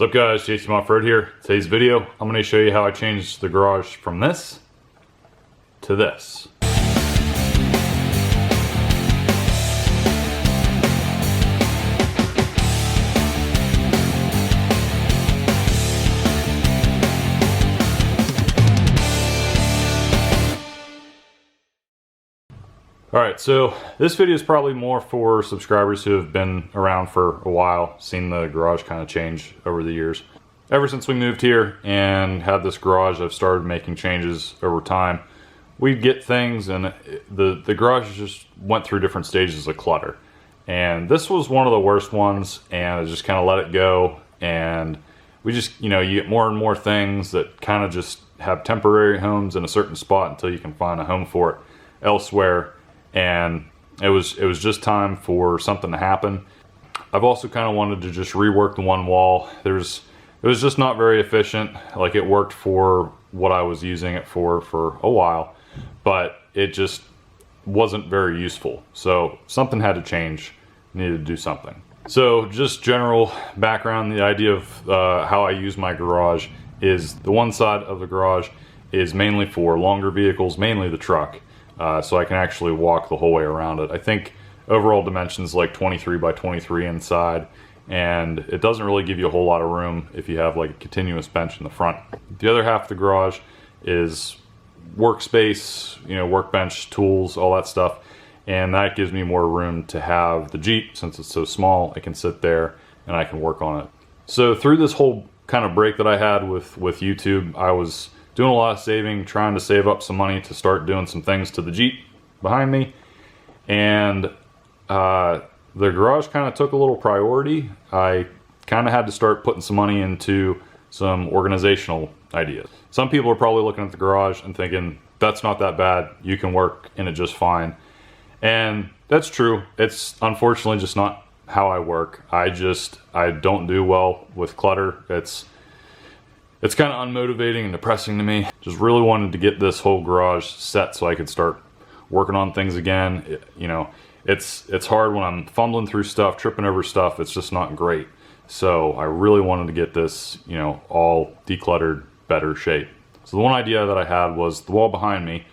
What's up guys, Jtmoffroad here. Today's video, I'm going to show you how I changed the garage from this to this. Alright, so this video is probably more for subscribers who have been around for a while, seen the garage kind of change over the years. Ever since we moved here and had this garage, I've started making changes over time. We'd get things and the garage just went through different stages of clutter. And this was one of the worst ones, and I just kind of let it go. And we just, you get more and more things that kind of just have temporary homes in a certain spot until you can find a home for it elsewhere. And it was just time for something to happen. I've also kind of wanted to just rework the one wall. It was just not very efficient. Like, it worked for what I was using it for a while, but it just wasn't very useful. So something had to change, needed to do something. So just general background, the idea of how I use my garage is the one side of the garage is mainly for longer vehicles, mainly the truck. So I can actually walk the whole way around it. I think overall dimensions like 23 by 23 inside, and it doesn't really give you a whole lot of room if you have like a continuous bench in the front. The other half of the garage is workspace, workbench, tools, all that stuff, and that gives me more room to have the Jeep. Since it's so small, I can sit there and I can work on it. So through this whole kind of break that I had with YouTube, I was doing a lot of saving, trying to save up some money to start doing some things to the Jeep behind me. And the garage kind of took a little priority. I kind of had to start putting some money into some organizational ideas. Some people are probably looking at the garage and thinking, that's not that bad, you can work in it just fine. And that's true. It's unfortunately just not how I work. I don't do well with clutter. It's kind of unmotivating and depressing to me. Just really wanted to get this whole garage set so I could start working on things again. It's hard when I'm fumbling through stuff, tripping over stuff. It's just not great. So I really wanted to get this, all decluttered, better shape. So the one idea that I had was the wall behind me.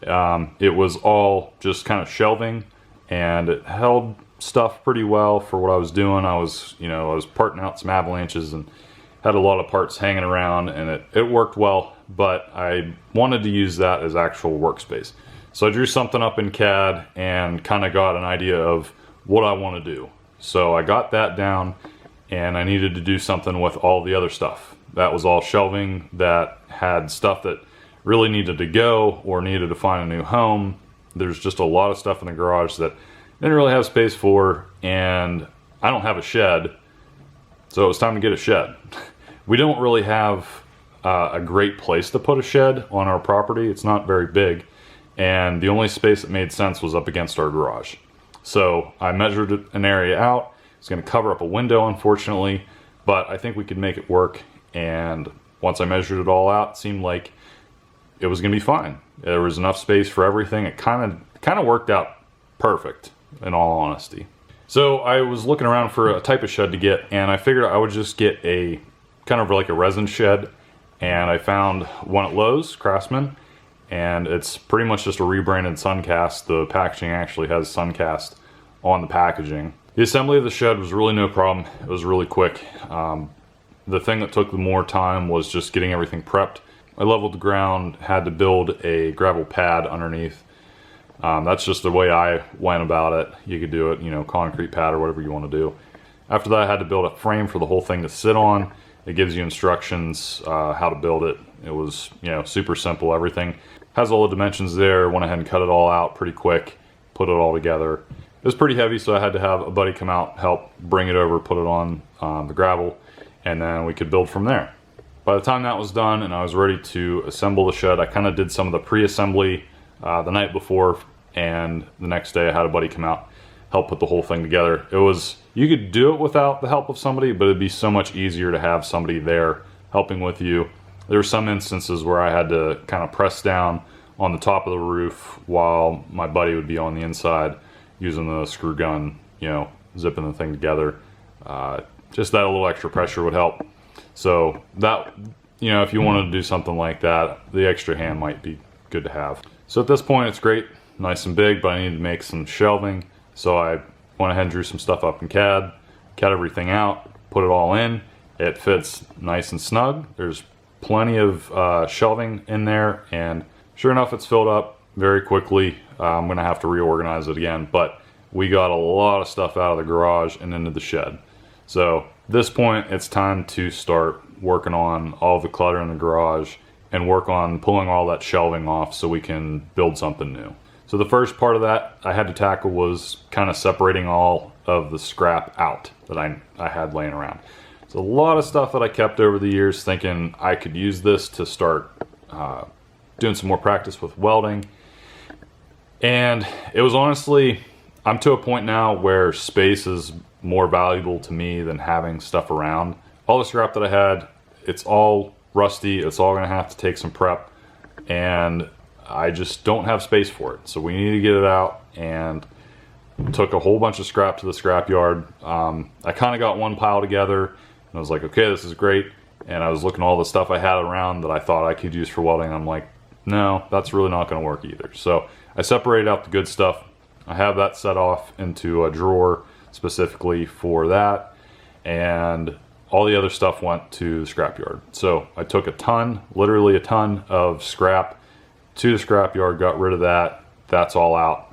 It was all just kind of shelving, and it held stuff pretty well for what I was doing. I was parting out some avalanches and had a lot of parts hanging around, and it worked well, but I wanted to use that as actual workspace. So I drew something up in CAD and kind of got an idea of what I want to do. So I got that down, and I needed to do something with all the other stuff. That was all shelving that had stuff that really needed to go or needed to find a new home. There's just a lot of stuff in the garage that I didn't really have space for, and I don't have a shed. So it was time to get a shed. We don't really have a great place to put a shed on our property. It's not very big, and the only space that made sense was up against our garage. So I measured an area out. It's going to cover up a window, unfortunately, but I think we could make it work. And once I measured it all out, it seemed like it was going to be fine. There was enough space for everything. It kind of worked out perfect, in all honesty. So I was looking around for a type of shed to get, and I figured I would just get a kind of like a resin shed, and I found one at Lowe's, Craftsman, and it's pretty much just a rebranded Suncast. The packaging actually has Suncast on the packaging. The assembly of the shed was really no problem. It was really quick. The thing that took the more time was just getting everything prepped. I leveled the ground, had to build a gravel pad underneath. That's just the way I went about it. You could do it, concrete pad or whatever you want to do. After that, I had to build a frame for the whole thing to sit on. It gives you instructions how to build it. It was, super simple. Everything has all the dimensions there. Went ahead and cut it all out pretty quick, put it all together. It was pretty heavy, so I had to have a buddy come out, help bring it over, put it on the gravel, and then we could build from there. By the time that was done and I was ready to assemble the shed, I kind of did some of the pre-assembly the night before, and the next day I had a buddy come out, help put the whole thing together. You could do it without the help of somebody, but it'd be so much easier to have somebody there helping with you. There were some instances where I had to kind of press down on the top of the roof while my buddy would be on the inside using the screw gun, zipping the thing together. Just that a little extra pressure would help. So that, you know, if you wanted to do something like that, the extra hand might be good to have. So at this point it's great, nice and big, but I needed to make some shelving. So I went ahead and drew some stuff up in CAD, cut everything out, put it all in. It fits nice and snug. There's plenty of shelving in there, and sure enough, it's filled up very quickly. I'm gonna have to reorganize it again, but we got a lot of stuff out of the garage and into the shed. So at this point, it's time to start working on all the clutter in the garage and work on pulling all that shelving off so we can build something new. So the first part of that I had to tackle was kind of separating all of the scrap out that I had laying around. It's a lot of stuff that I kept over the years thinking I could use this to start doing some more practice with welding. And it was honestly, I'm to a point now where space is more valuable to me than having stuff around. All the scrap that I had, it's all rusty, it's all gonna have to take some prep, and I just don't have space for it. So we need to get it out, and took a whole bunch of scrap to the scrap yard. I kind of got one pile together and I was like, okay, this is great. And I was looking at all the stuff I had around that I thought I could use for welding. I'm like, no, that's really not gonna work either. So I separated out the good stuff. I have that set off into a drawer specifically for that. And all the other stuff went to the scrap yard. So I took a ton, literally a ton of scrap to the scrap yard, got rid of that. That's all out.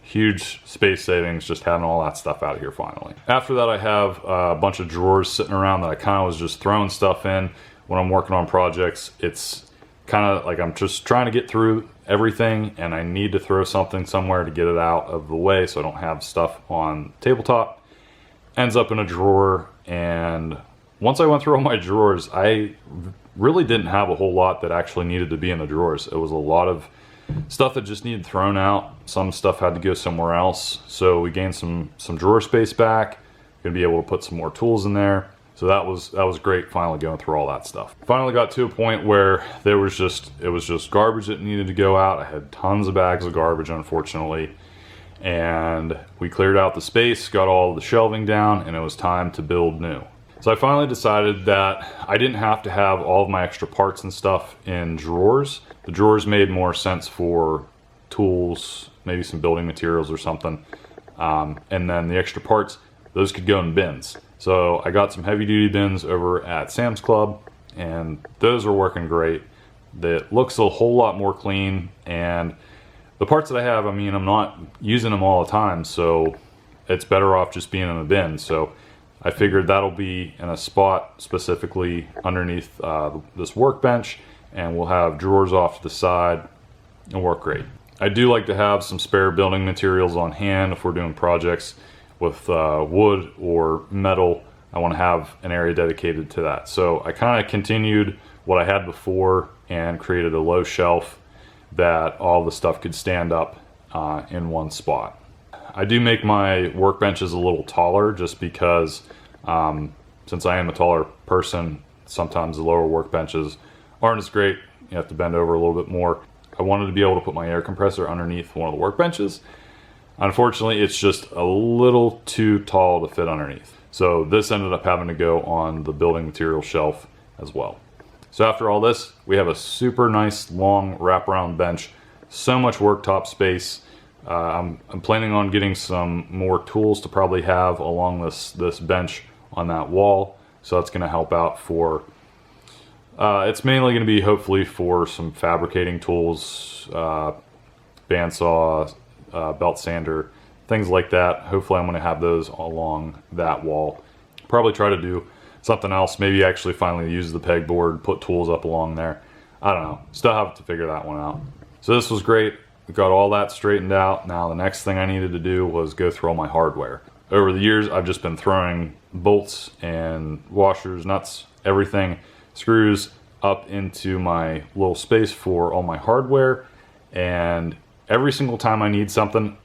Huge space savings just having all that stuff out of here finally. After that, I have a bunch of drawers sitting around that I kind of was just throwing stuff in when I'm working on projects. It's kind of like I'm just trying to get through everything, and I need to throw something somewhere to get it out of the way so I don't have stuff on tabletop. Ends up in a drawer, and once I went through all my drawers, I really didn't have a whole lot that actually needed to be in the drawers. It was a lot of stuff that just needed thrown out. Some stuff had to go somewhere else. So we gained some drawer space back. Gonna be able to put some more tools in there. So that was great, finally going through all that stuff. Finally got to a point where it was just garbage that needed to go out. I had tons of bags of garbage, unfortunately. And we cleared out the space, got all the shelving down, and it was time to build new. So I finally decided that I didn't have to have all of my extra parts and stuff in drawers. The drawers made more sense for tools, maybe some building materials or something. And then the extra parts, those could go in bins. So I got some heavy duty bins over at Sam's Club, and those are working great. That looks a whole lot more clean, and the parts that I have, I mean, I'm not using them all the time, so it's better off just being in a bin. So I figured that'll be in a spot specifically underneath this workbench, and we'll have drawers off to the side and work great. I do like to have some spare building materials on hand if we're doing projects with wood or metal. I want to have an area dedicated to that. So I kind of continued what I had before and created a low shelf that all the stuff could stand up in one spot. I do make my workbenches a little taller just because since I am a taller person, sometimes the lower workbenches aren't as great. You have to bend over a little bit more. I wanted to be able to put my air compressor underneath one of the workbenches. Unfortunately, it's just a little too tall to fit underneath. So this ended up having to go on the building material shelf as well. So after all this, we have a super nice long wraparound bench, so much worktop space. I'm planning on getting some more tools to probably have along this bench on that wall. So that's going to help out for, it's mainly going to be hopefully for some fabricating tools, bandsaw, belt sander, things like that. Hopefully I'm going to have those along that wall. Probably try to do something else, maybe actually finally use the pegboard, put tools up along there. I don't know, still have to figure that one out. So this was great. We got all that straightened out. Now the next thing I needed to do was go through all my hardware. Over the years, I've just been throwing bolts and washers, nuts, everything, screws up into my little space for all my hardware. And every single time I need something,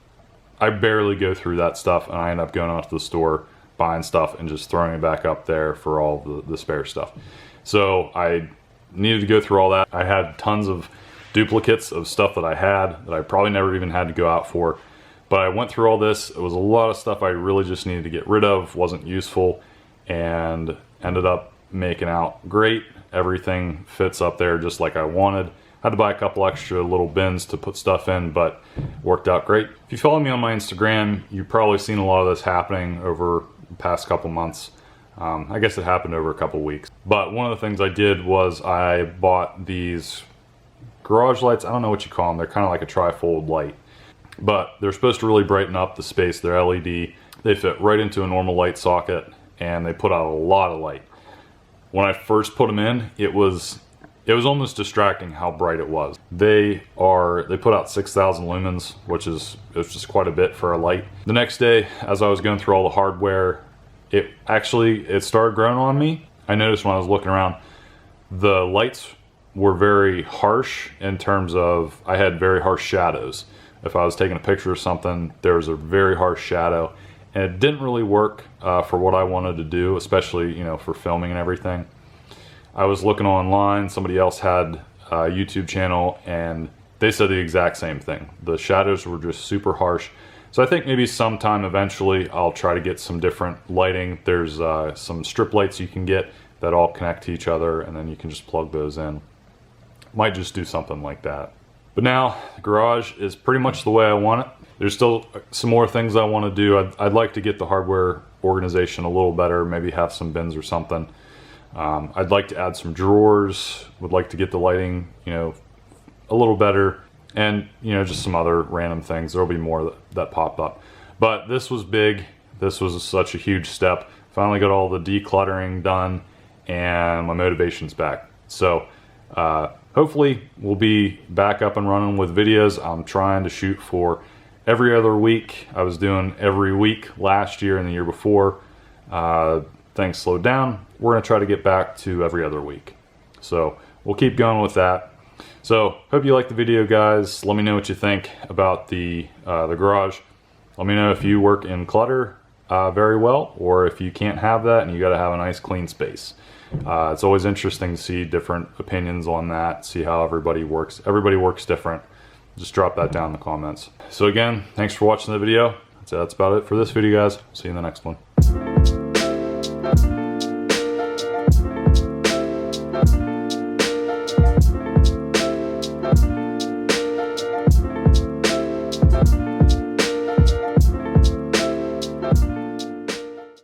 I barely go through that stuff, and I end up going out to the store, buying stuff, and just throwing it back up there for all the spare stuff. So I needed to go through all that. I had tons of duplicates of stuff that I had that I probably never even had to go out for. But I went through all this. It was a lot of stuff I really just needed to get rid of, wasn't useful, and ended up making out great. Everything fits up there just like I wanted. Had to buy a couple extra little bins to put stuff in, but worked out great. If you follow me on my Instagram, you've probably seen a lot of this happening over the past couple months. I guess it happened over a couple weeks. But one of the things I did was I bought these garage lights. I don't know what you call them. They're kind of like a trifold light, but they're supposed to really brighten up the space. They're LED. They fit right into a normal light socket, and they put out a lot of light. When I first put them in, it was almost distracting how bright it was. They put out 6,000 lumens, which is just quite a bit for a light. The next day, as I was going through all the hardware, it started growing on me. I noticed when I was looking around, the lights were very harsh in terms of, I had very harsh shadows. If I was taking a picture of something, there was a very harsh shadow, and it didn't really work for what I wanted to do, especially, you know, for filming and everything. I was looking online, somebody else had a YouTube channel, and they said the exact same thing. The shadows were just super harsh. So I think maybe sometime eventually I'll try to get some different lighting. There's some strip lights you can get that all connect to each other, and then you can just plug those in. Might just do something like that. But now the garage is pretty much the way I want it. There's still some more things I want to do. I'd like to get the hardware organization a little better, maybe have some bins or something. I'd like to add some drawers, would like to get the lighting, you know, a little better, and, you know, just some other random things. There'll be more that pop up. But this was big. This was such a huge step. Finally got all the decluttering done, and my motivation's back. So hopefully we'll be back up and running with videos. I'm trying to shoot for every other week. I was doing every week last year and the year before. Things slowed down. We're going to try to get back to every other week. So we'll keep going with that. So hope you liked the video, guys. Let me know what you think about the garage. Let me know if you work in clutter very well, or if you can't have that and you got to have a nice clean space. It's always interesting to see different opinions on that, see how everybody works. Everybody works different. Just drop that down in the comments. So again, thanks for watching the video. That's about it for this video, guys. See you in the next one.